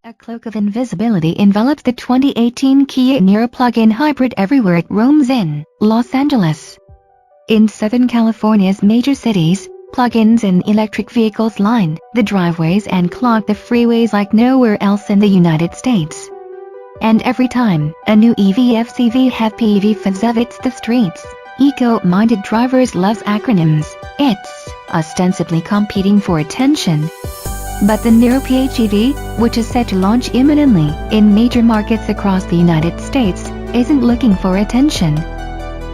A cloak of invisibility envelops the 2018 Kia Niro Plug-in Hybrid everywhere it roams in Los Angeles. In Southern California's major cities, plug-ins and electric vehicles line the driveways and clog the freeways like nowhere else in the United States. And every time a new EV FCV PHEV visits the streets, eco-minded drivers love acronyms. It's ostensibly competing for attention. But the Niro PHEV, which is set to launch imminently in major markets across the United States, isn't looking for attention.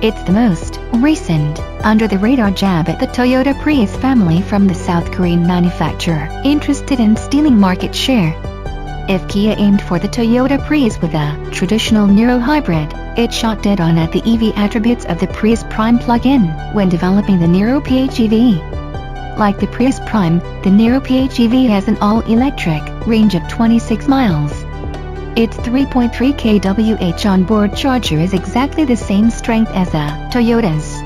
It's the most recent, under-the-radar jab at the Toyota Prius family from the South Korean manufacturer, interested in stealing market share. If Kia aimed for the Toyota Prius with a traditional Niro hybrid, it shot dead on at the EV attributes of the Prius Prime plug-in when developing the Niro PHEV. Like the Prius Prime, the Niro PHEV has an all-electric range of 26 miles. Its 3.3 kWh onboard charger is exactly the same strength as a Toyota's.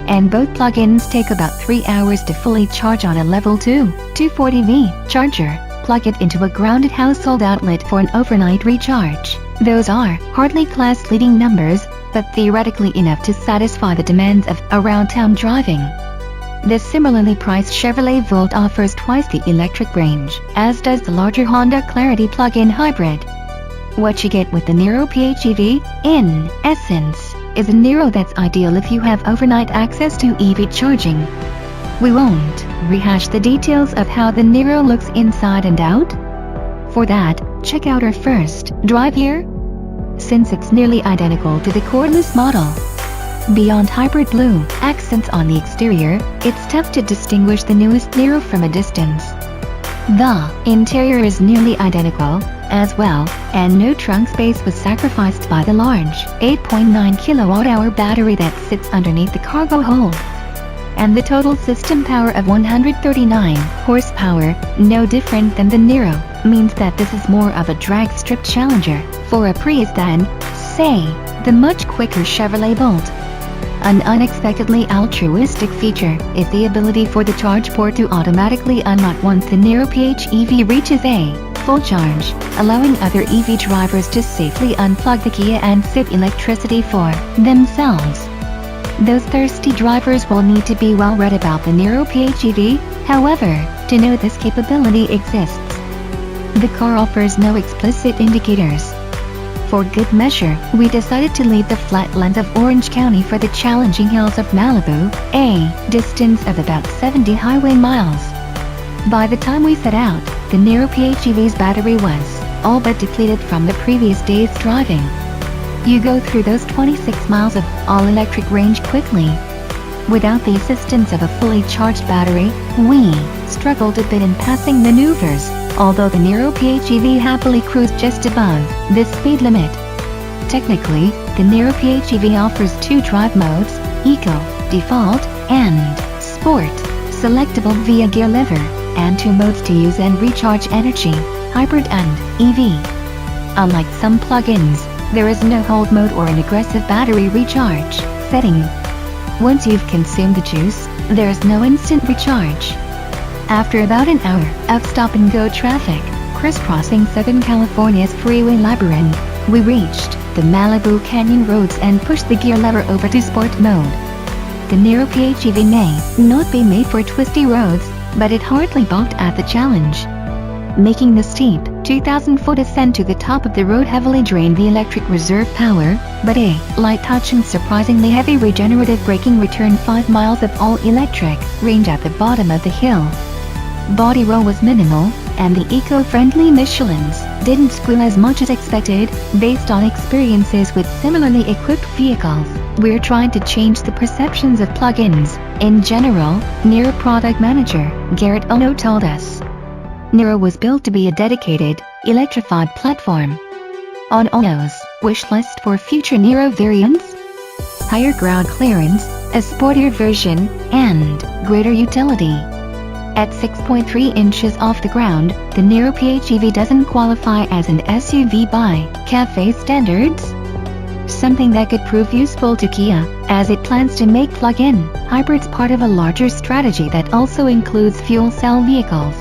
And both plug-ins take about 3 hours to fully charge on a level 2, 240V charger. Plug it into a grounded household outlet for an overnight recharge. Those are hardly class-leading numbers, but theoretically enough to satisfy the demands of around-town driving. The similarly priced Chevrolet Volt offers twice the electric range, as does the larger Honda Clarity plug-in hybrid. What you get with the Niro PHEV, in essence, is a Niro that's ideal if you have overnight access to EV charging. We won't rehash the details of how the Niro looks inside and out. For that, check out our first drive here. Since it's nearly identical to the cordless model, beyond hybrid blue accents on the exterior, it's tough to distinguish the newest Niro from a distance. The interior is nearly identical, as well, and no trunk space was sacrificed by the large 8.9 kWh battery that sits underneath the cargo hold. And the total system power of 139 horsepower, no different than the Niro, means that this is more of a drag strip challenger for a Prius than, say, the much quicker Chevrolet Bolt. An unexpectedly altruistic feature is the ability for the charge port to automatically unlock once the Niro PHEV reaches a full charge, allowing other EV drivers to safely unplug the Kia and sip electricity for themselves. Those thirsty drivers will need to be well read about the Niro PHEV, however, to know this capability exists. The car offers no explicit indicators. For good measure, we decided to leave the flatlands of Orange County for the challenging hills of Malibu, a distance of about 70 highway miles. By the time we set out, the Niro PHEV's battery was all but depleted from the previous day's driving. You go through those 26 miles of all-electric range quickly. Without the assistance of a fully charged battery, we struggled a bit in passing maneuvers, although the Niro PHEV happily cruised just above this speed limit. Technically, the Niro PHEV offers 2 drive modes, Eco, Default, and Sport, selectable via gear lever, and 2 modes to use and recharge energy, Hybrid and EV. Unlike some plug-ins, there is no hold mode or an aggressive battery recharge setting. Once you've consumed the juice, there is no instant recharge. After about an hour of stop-and-go traffic, crisscrossing Southern California's freeway labyrinth, we reached the Malibu Canyon roads and pushed the gear lever over to sport mode. The Niro PHEV may not be made for twisty roads, but it hardly balked at the challenge. Making the steep 2,000-foot ascent to the top of the road heavily drained the electric reserve power, but a light touch and surprisingly heavy regenerative braking returned 5 miles of all-electric range at the bottom of the hill. Body roll was minimal, and the eco-friendly Michelins didn't squeal as much as expected, based on experiences with similarly equipped vehicles. We're trying to change the perceptions of plug-ins in general, Niro product manager Garrett Ono told us. Niro was built to be a dedicated, electrified platform. On Ono's wish list for future Niro variants, higher ground clearance, a sportier version, and greater utility. At 6.3 inches off the ground, the Niro PHEV doesn't qualify as an SUV by CAFE standards. Something that could prove useful to Kia, as it plans to make plug-in hybrids part of a larger strategy that also includes fuel cell vehicles.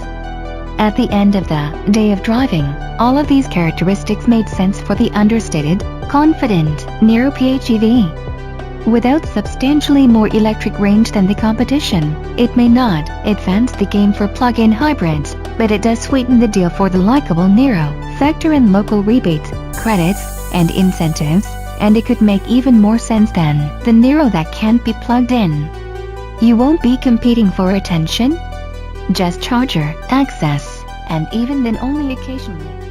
At the end of the day of driving, all of these characteristics made sense for the understated, confident Niro PHEV. Without substantially more electric range than the competition, it may not advance the game for plug-in hybrids, but it does sweeten the deal for the likable Niro. Factor in local rebates, credits, and incentives, and it could make even more sense than the Niro that can't be plugged in. You won't be competing for attention, just charger access, and even then only occasionally.